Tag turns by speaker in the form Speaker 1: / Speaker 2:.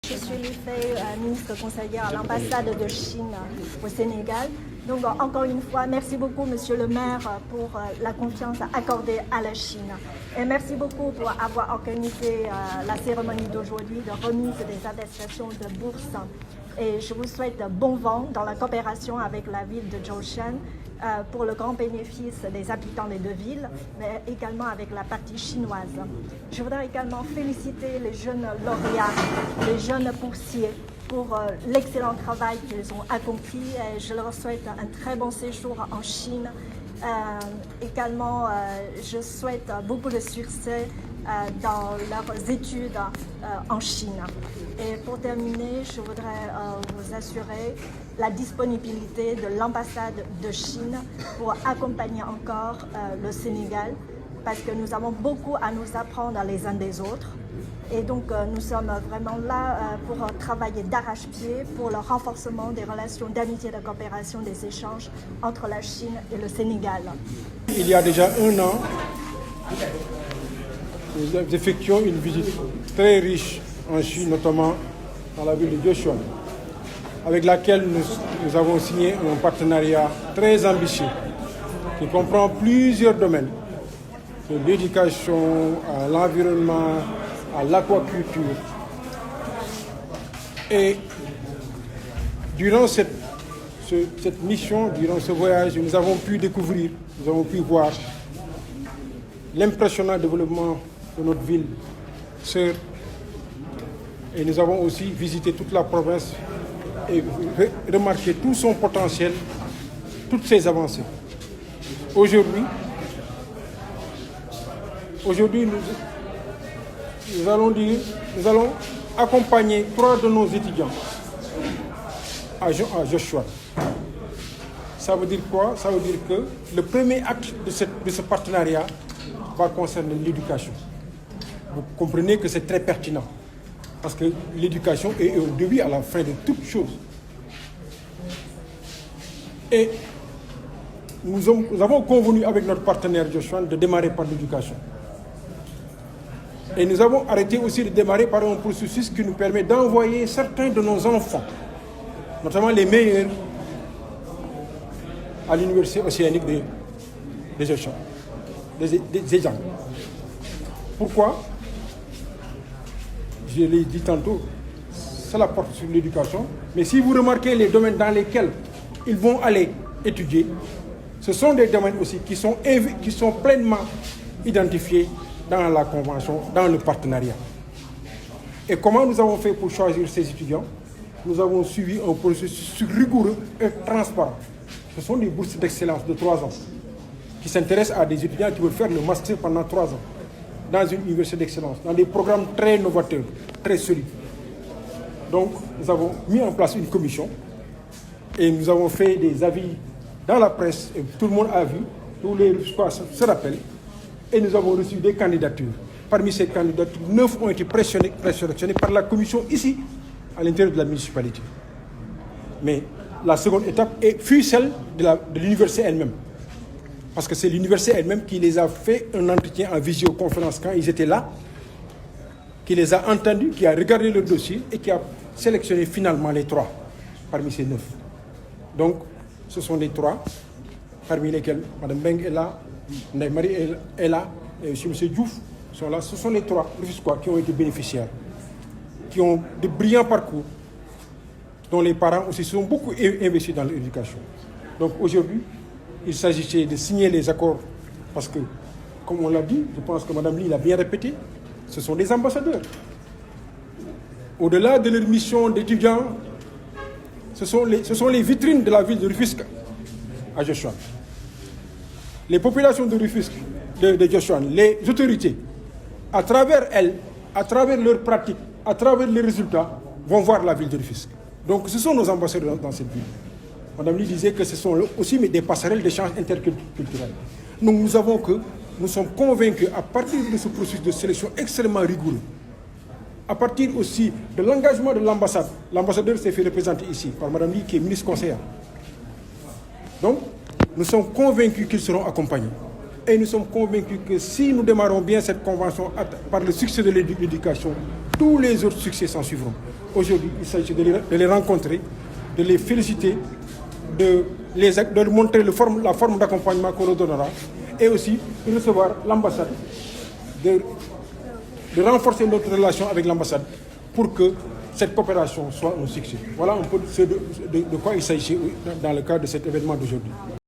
Speaker 1: Je suis Li Fei, ministre conseillère à l'ambassade de Chine au Sénégal. Donc encore une fois, merci beaucoup Monsieur le maire pour la confiance accordée à la Chine. Et merci beaucoup pour avoir organisé la cérémonie d'aujourd'hui de remise des attestations de bourse. Et je vous souhaite bon vent dans la coopération avec la ville de Zhoushan pour le grand bénéfice des habitants des deux villes, mais également avec la partie chinoise. Je voudrais également féliciter les jeunes lauréats, les jeunes boursiers pour l'excellent travail qu'ils ont accompli et je leur souhaite un très bon séjour en Chine. Également, je souhaite beaucoup de succès dans leurs études en Chine. Et pour terminer, je voudrais vous assurer la disponibilité de l'ambassade de Chine pour accompagner encore le Sénégal parce que nous avons beaucoup à nous apprendre les uns des autres. Et donc nous sommes vraiment là pour travailler d'arrache-pied pour le renforcement des relations d'amitié, de coopération, des échanges entre la Chine et le Sénégal.
Speaker 2: Il y a déjà un an, nous effectuons une visite très riche en Chine, notamment dans la ville de Zhoushan, avec laquelle nous avons signé un partenariat très ambitieux qui comprend plusieurs domaines, de l'éducation à l'environnement, à l'aquaculture. Et durant cette mission, durant ce voyage, nous avons pu découvrir, nous avons pu voir l'impressionnant développement de notre ville sœur. Et nous avons aussi visité toute la province et remarqué tout son potentiel, toutes ses avancées. Aujourd'hui, nous allons accompagner 3 de nos étudiants à Zhoushan. Ça veut dire quoi? Ça veut dire que le premier acte de ce partenariat va concerner l'éducation. Vous comprenez que c'est très pertinent parce que l'éducation est au début à la fin de toute chose. Et nous avons convenu avec notre partenaire Zhoushan de démarrer par l'éducation. Et nous avons arrêté aussi de démarrer par un processus qui nous permet d'envoyer certains de nos enfants, notamment les meilleurs, à l'université océanique de Zhoushan, des Zhejiang. Pourquoi? Je l'ai dit tantôt, cela porte sur l'éducation, mais si vous remarquez les domaines dans lesquels ils vont aller étudier, ce sont des domaines aussi qui sont pleinement identifiés dans la convention, dans le partenariat. Et comment nous avons fait pour choisir ces étudiants? Nous avons suivi un processus rigoureux et transparent. Ce sont des bourses d'excellence de 3 ans qui s'intéressent à des étudiants qui veulent faire le master pendant 3 ans dans une université d'excellence, dans des programmes très novateurs, très solides. Donc, nous avons mis en place une commission et nous avons fait des avis dans la presse et tout le monde a vu, tous les se rappellent. Et nous avons reçu des candidatures. Parmi ces candidatures, 9 ont été présélectionnées par la commission ici, à l'intérieur de la municipalité. Mais la seconde étape fut celle de l'université elle-même. Parce que c'est l'université elle-même qui les a fait un entretien en visioconférence quand ils étaient là, qui les a entendus, qui a regardé leur dossier et qui a sélectionné finalement les 3 parmi ces 9. Donc, ce sont les 3 parmi lesquels Mme Beng est là, Ndeye Marie est là, et aussi M. Diouf sont là. Ce sont les 3 Rufisquois qui ont été bénéficiaires, qui ont de brillants parcours, dont les parents aussi sont beaucoup investis dans l'éducation. Donc aujourd'hui, il s'agissait de signer les accords, parce que, comme on l'a dit, je pense que Mme Lee l'a bien répété, ce sont des ambassadeurs. Au-delà de leur mission d'étudiants, ce sont les vitrines de la ville de Rufisque à Zhoushan. Les populations de Rufisque, de Zhoushan, les autorités, à travers elles, à travers leurs pratiques, à travers les résultats, vont voir la ville de Rufisque. Donc ce sont nos ambassadeurs dans cette ville. Madame Lee disait que ce sont aussi des passerelles d'échange interculturels. Donc nous sommes convaincus, à partir de ce processus de sélection extrêmement rigoureux, à partir aussi de l'engagement de l'ambassade, l'ambassadeur s'est fait représenter ici par Madame Lee qui est ministre conseillère. Donc, nous sommes convaincus qu'ils seront accompagnés. Et nous sommes convaincus que si nous démarrons bien cette convention par le succès de l'éducation, tous les autres succès s'en suivront. Aujourd'hui, il s'agit de les rencontrer, de les féliciter, de leur montrer la forme d'accompagnement qu'on leur donnera, et aussi de recevoir l'ambassade, de renforcer notre relation avec l'ambassade pour que cette coopération soit un succès. Voilà un peu de quoi il s'agit dans le cadre de cet événement d'aujourd'hui.